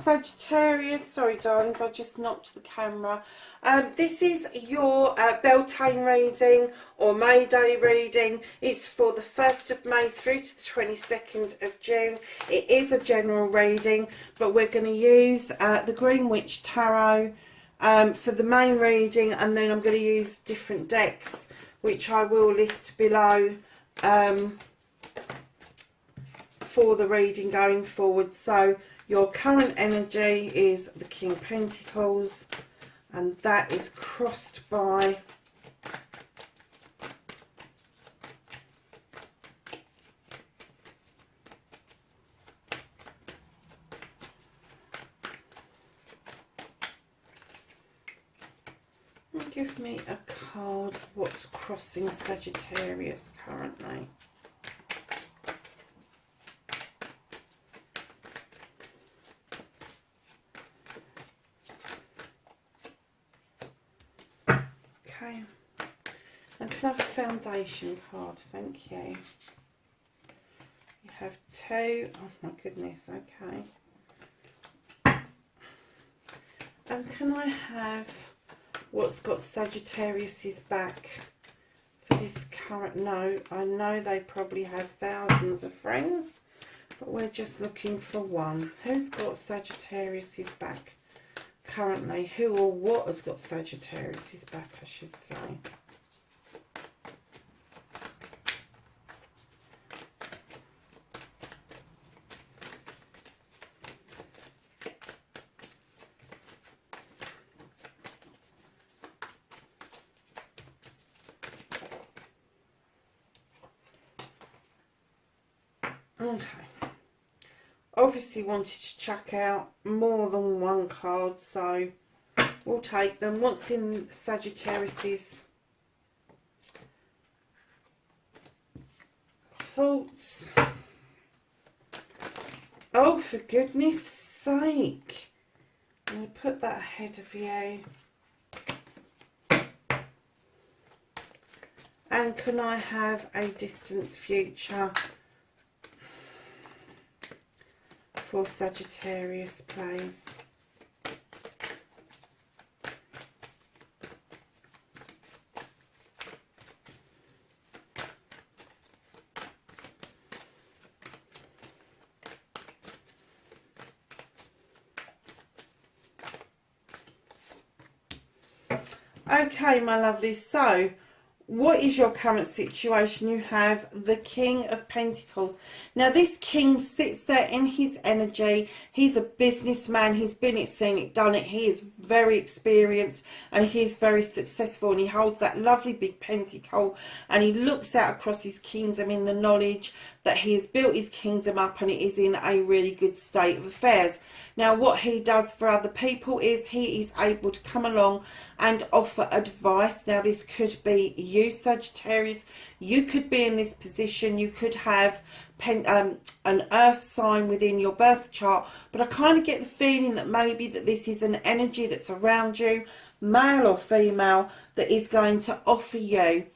Sagittarius, sorry darlings, I just knocked the camera. This is your Beltane reading or May Day reading. It's for the 1st of May through to the 22nd of June. It is a general reading, but we're going to use the Green Witch Tarot for the main reading, and then I'm going to use different decks, which I will list below for the reading going forward. So your current energy is the King of Pentacles, and that is crossed by give me a card. What's crossing Sagittarius currently? Okay. And can I have a foundation card? Thank you. You have 2. Oh my goodness, okay. And can I have what's got Sagittarius's back for this current? No, I know they probably have thousands of friends, but we're just looking for one. Who's got Sagittarius's back currently? Who or what has got Sagittarius's back, I should say. Okay, obviously wanted to chuck out more than one card, so we'll take them. What's in Sagittarius's thoughts? Oh, for goodness sake, I'm going to put that ahead of you. And can I have a distant future for Sagittarius, please? Okay, my lovelies, so what is your current situation? You have the King of Pentacles. Now, this king sits there in his energy. He's a businessman. He's been it, seen it, done it. He is very experienced and he is very successful. And he holds that lovely big pentacle and he looks out across his kingdom in the knowledge that he has built his kingdom up and it is in a really good state of affairs. Now, what he does for other people is he is able to come along and offer advice. Now, this could be you, Sagittarius. You could be in this position. You could have an earth sign within your birth chart. But I kind of get the feeling that maybe that this is an energy that's around you, male or female, that is going to offer you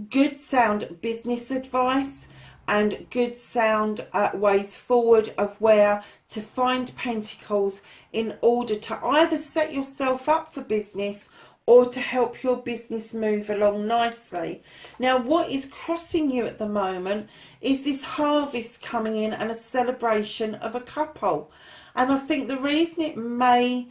good sound business advice and good sound ways forward of where to find pentacles in order to either set yourself up for business or to help your business move along nicely. Now, what is crossing you at the moment is this harvest coming in and a celebration of a couple. And I think the reason it may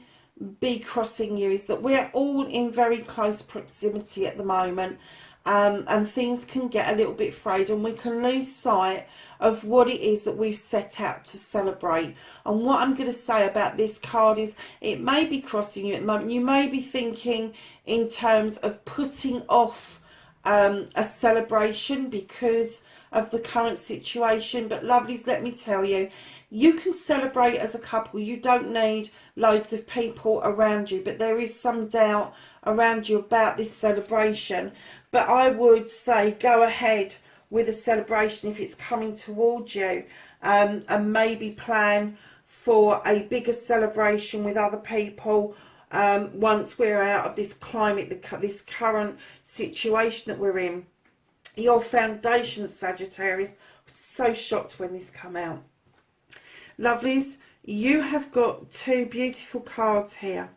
be crossing you is that we're all in very close proximity at the moment. And things can get a little bit frayed and we can lose sight of what it is that we've set out to celebrate. And what I'm going to say about this card is it may be crossing you at the moment. You may be thinking in terms of putting off a celebration because of the current situation. But lovelies, let me tell you, you can celebrate as a couple. You don't need loads of people around you, but there is some doubt around you about this celebration. But I would say go ahead with a celebration if it's coming towards you, and maybe plan for a bigger celebration with other people once we're out of this climate, this current situation that we're in. Your foundation, Sagittarius, I was so shocked when this came out. Lovelies, you have got two beautiful cards here.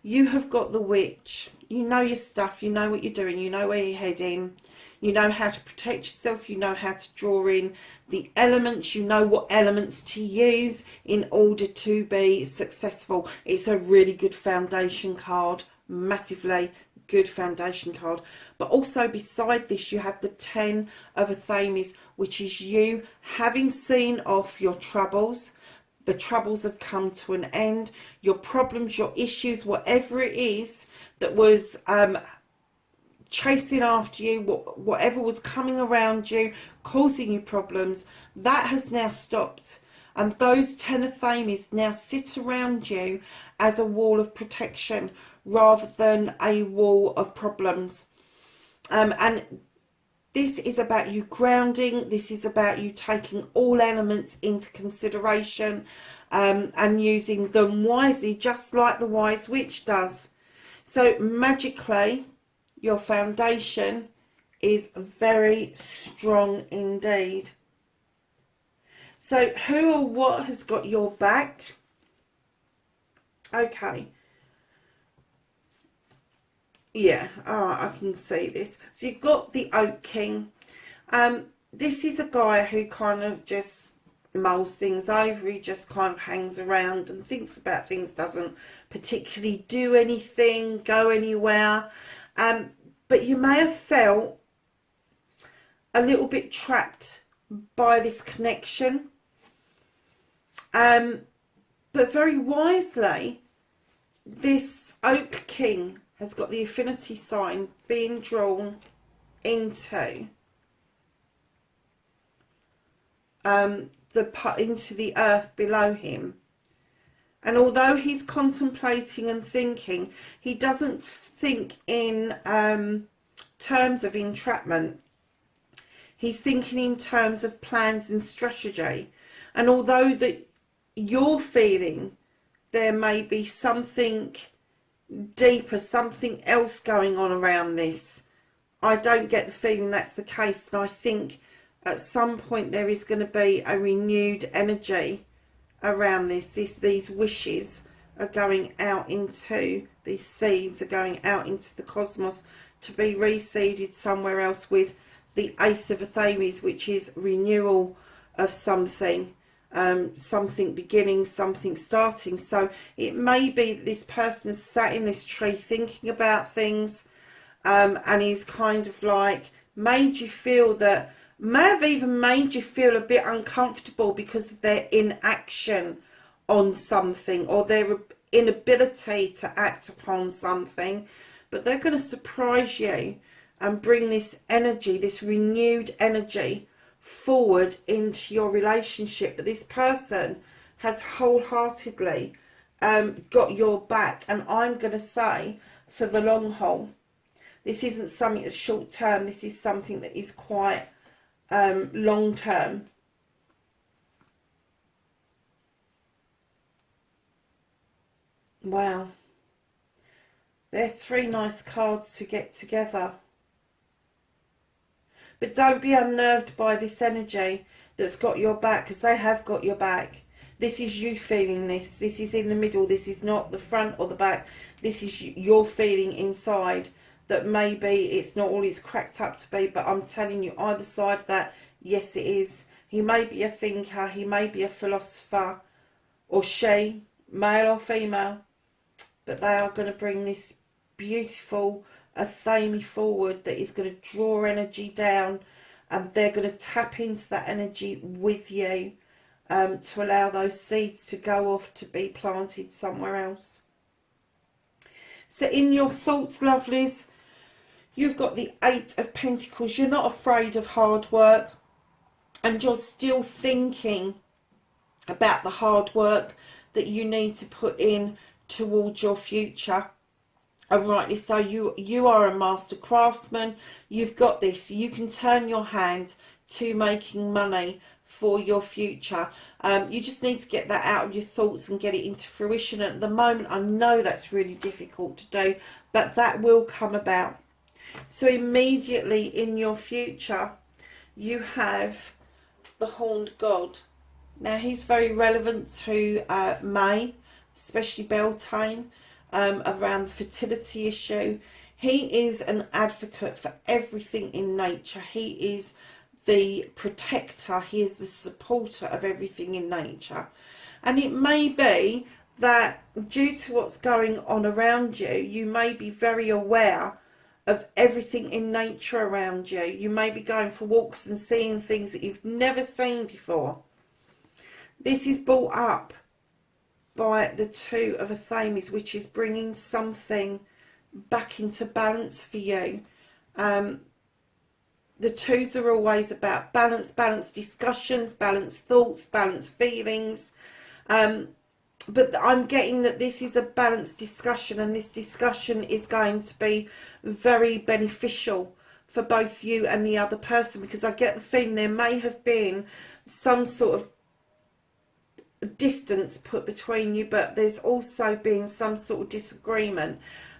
You have got the Witch. You know your stuff. You know what you're doing. You know where you're heading. You know how to protect yourself. You know how to draw in the elements. You know what elements to use in order to be successful. It's a really good foundation card. Massively good foundation card. But also beside this, you have the 10 of Athames, which is you having seen off your troubles. The troubles have come to an end. Your problems, your issues, whatever it is that was chasing after you, whatever was coming around you, causing you problems, that has now stopped. And those 10 of Athames now sit around you as a wall of protection rather than a wall of problems. And this is about you grounding. This is about you taking all elements into consideration and using them wisely, just like the wise witch does. So magically, your foundation is very strong indeed. So who or what has got your back? Okay. Yeah, I can see this. So you've got the Oak King. This is a guy who kind of just mulls things over. He just kind of hangs around and thinks about things, doesn't particularly do anything, go anywhere. But you may have felt a little bit trapped by this connection. But very wisely, this Oak King has got the affinity sign being drawn into the earth below him. And although he's contemplating and thinking, he doesn't think in terms of entrapment. He's thinking in terms of plans and strategy. And although that you're feeling there may be something deeper, something else going on around this, I don't get the feeling that's the case. And I think at some point there is going to be a renewed energy around this. These wishes are going out into, these seeds are going out into the cosmos to be reseeded somewhere else with the Ace of Athames, which is renewal of something. Something beginning, something starting. So it may be that this person has sat in this tree thinking about things, and he's kind of like made you feel that, may have even made you feel a bit uncomfortable because of their inaction on something or their inability to act upon something. But they're going to surprise you and bring this energy, this renewed energy, forward into your relationship. But this person has wholeheartedly got your back, and I'm going to say for the long haul. This isn't something that's short term. This is something that is quite long term. Wow, they're three nice cards to get together. But don't be unnerved by this energy that's got your back, because they have got your back. This is you feeling this. This is in the middle. This is not the front or the back. This is your feeling inside that maybe it's not all it's cracked up to be. But I'm telling you, either side of that, yes, it is. He may be a thinker. He may be a philosopher. Or she, male or female. But they are going to bring this beautiful Athame forward that is going to draw energy down, and they're going to tap into that energy with you to allow those seeds to go off to be planted somewhere else. So in your thoughts, lovelies, you've got the Eight of Pentacles. You're not afraid of hard work, and you're still thinking about the hard work that you need to put in towards your future. And rightly so. You are a master craftsman. You've got this. You can turn your hand to making money for your future. You just need to get that out of your thoughts and get it into fruition. And at the moment, I know that's really difficult to do, but that will come about. So immediately in your future, you have the Horned God. Now, he's very relevant to May, especially Beltane, around the fertility issue. He is an advocate for everything in nature. He is the protector. He is the supporter of everything in nature. And it may be that due to what's going on around you, you may be very aware of everything in nature around you. You may be going for walks and seeing things that you've never seen before. This is brought up by the Two of Athames, which is bringing something back into balance for you. The twos are always about balance, balanced discussions, balanced thoughts, balanced feelings. But I'm getting that this is a balanced discussion, and this discussion is going to be very beneficial for both you and the other person, because I get the feeling there may have been some sort of distance put between you, but there's also been some sort of disagreement,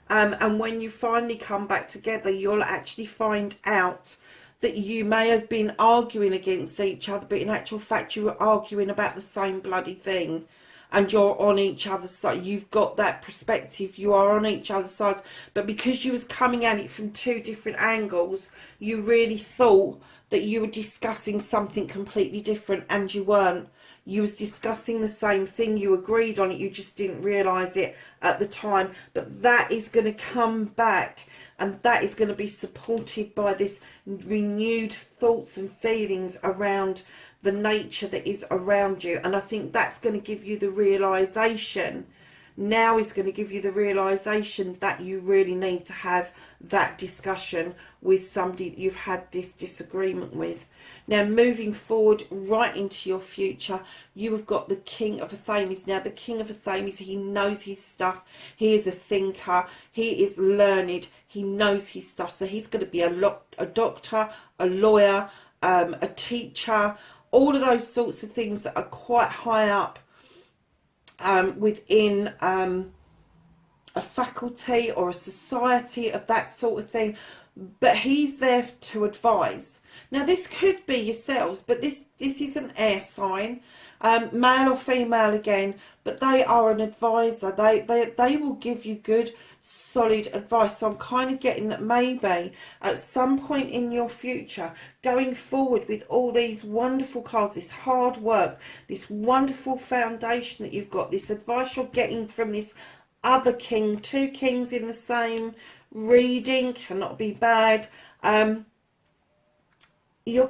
and when you finally come back together, you'll actually find out that you may have been arguing against each other, but in actual fact you were arguing about the same bloody thing, and you're on each other's side. You've got that perspective, you are on each other's sides, but because you was coming at it from two different angles, you really thought that you were discussing something completely different, and you weren't. You was discussing the same thing, you agreed on it, you just didn't realise it at the time. But that is going to come back, and that is going to be supported by this renewed thoughts and feelings around the nature that is around you. And I think that's going to give you the realisation, now is going to give you the realisation that you really need to have that discussion with somebody that you've had this disagreement with. Now, moving forward right into your future, you have got the King of Athames. Now, the King of Athames, he knows his stuff. He is a thinker. He is learned. He knows his stuff. So he's going to be a doctor, a lawyer, a teacher, all of those sorts of things that are quite high up within a faculty or a society of that sort of thing. But he's there to advise. Now, this could be yourselves, but this is an air sign, male or female again, but they are an advisor. They will give you good, solid advice. So I'm kind of getting that maybe at some point in your future, going forward with all these wonderful cards, this hard work, this wonderful foundation that you've got, this advice you're getting from this other king, two kings in the same reading cannot be bad. You're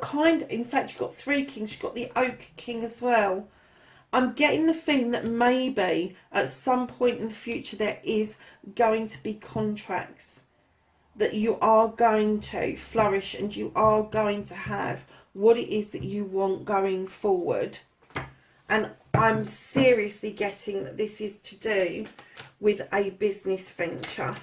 in fact, you've got three kings, you've got the Oak King as well. I'm getting the feeling that maybe at some point in the future there is going to be contracts that you are going to flourish, and you are going to have what it is that you want going forward. And I'm seriously getting that this is to do with a business venture.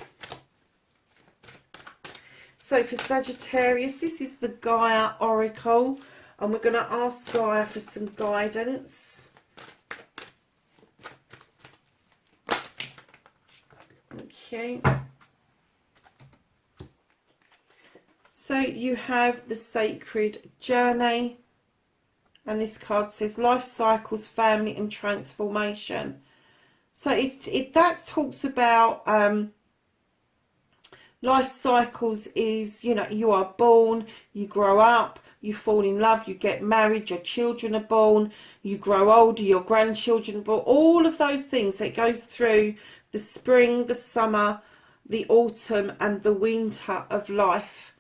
So for Sagittarius, this is the Gaia Oracle, and we're going to ask Gaia for some guidance. Okay. So you have the Sacred Journey, and this card says life cycles, family and transformation. So that talks about life cycles is, you know, you are born, you grow up, you fall in love, you get married, your children are born, you grow older, your grandchildren are born, all of those things. So it goes through the spring, the summer, the autumn and the winter of life.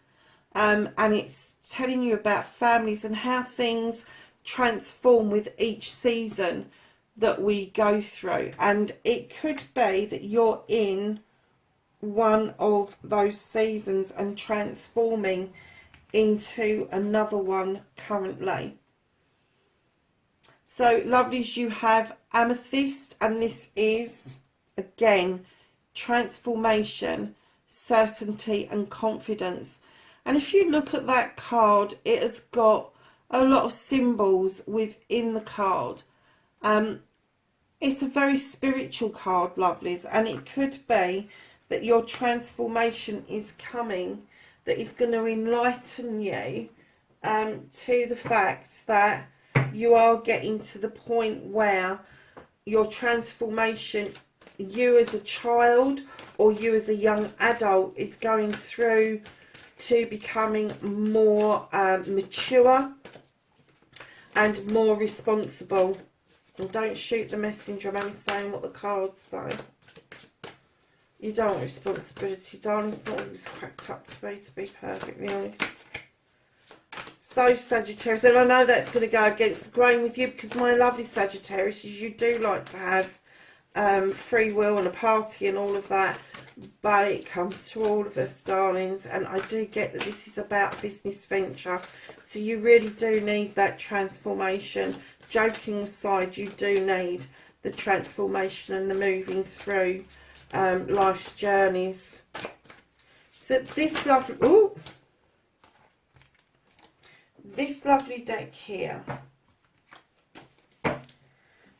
And it's telling you about families and how things transform with each season that we go through. And it could be that you're in one of those seasons and transforming into another one currently. So lovelies, you have Amethyst, and this is again transformation, certainty and confidence. And if you look at that card, it has got a lot of symbols within the card. It's a very spiritual card, lovelies, and it could be that your transformation is coming, that is going to enlighten you to the fact that you are getting to the point where your transformation, you as a child or you as a young adult, is going through to becoming more mature and more responsible. And don't shoot the messenger, I'm only saying what the cards say. You don't want responsibility, darling. It's not what it's cracked up to be perfectly honest. So, Sagittarius, and I know that's going to go against the grain with you, because my lovely Sagittarius, you do like to have free will and a party and all of that, but it comes to all of us, darlings, and I do get that this is about business venture, so you really do need that transformation. Joking aside, you do need the transformation and the moving through life's journeys. So this lovely, ooh, this lovely deck here,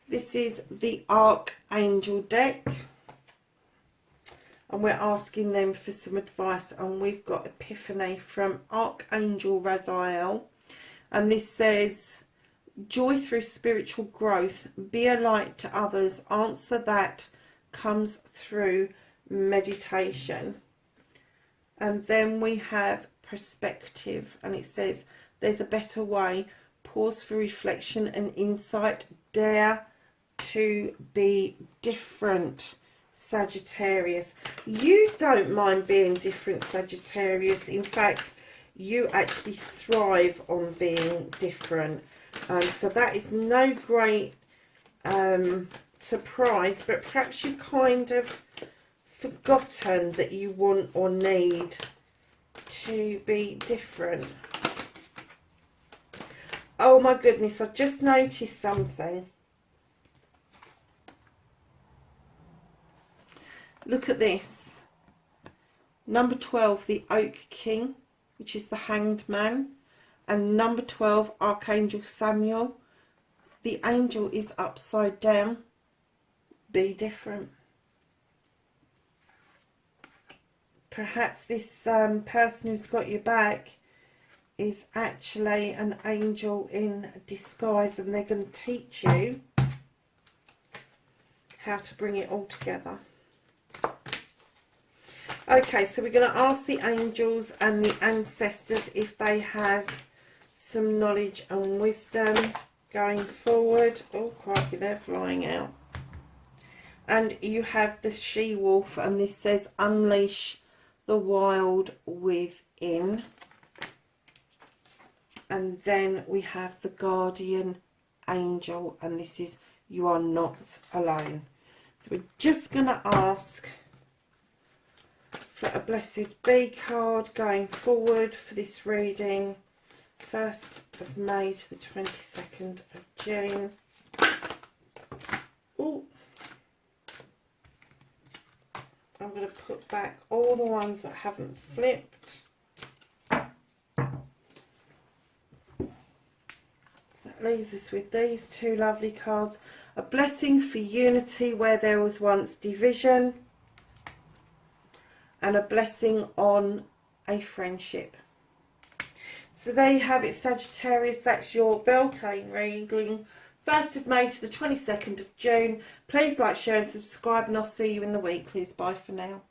this is the Archangel deck, and we're asking them for some advice, and we've got Epiphany from Archangel Raziel, and this says, joy through spiritual growth, be a light to others, answer that comes through meditation. And then we have perspective, and it says, there's a better way, pause for reflection and insight, dare to be different, Sagittarius. You don't mind being different, Sagittarius. In fact, you actually thrive on being different. So that is no great surprise, but perhaps you've kind of forgotten that you want or need to be different. Oh my goodness, I've just noticed something. Look at this. Number 12, the Oak King, which is the Hanged Man. And number 12, Archangel Samuel. The angel is upside down. Be different. Perhaps this person who's got your back is actually an angel in disguise, and they're going to teach you how to bring it all together. Okay, so we're going to ask the angels and the ancestors if they have some knowledge and wisdom going forward. Oh crikey, they're flying out. And you have the she-wolf, and this says unleash the wild within. And then we have the guardian angel, and this is you are not alone. So we're just going to ask for a blessed bee card going forward for this reading, 1st of May to the 22nd of June. Ooh. I'm going to put back all the ones that haven't flipped. So that leaves us with these two lovely cards. A blessing for unity where there was once division, and a blessing on a friendship. So there you have it, Sagittarius. That's your Beltane reading, 1st of May to the 22nd of June. Please like, share and subscribe, and I'll see you in the weeklies. Bye for now.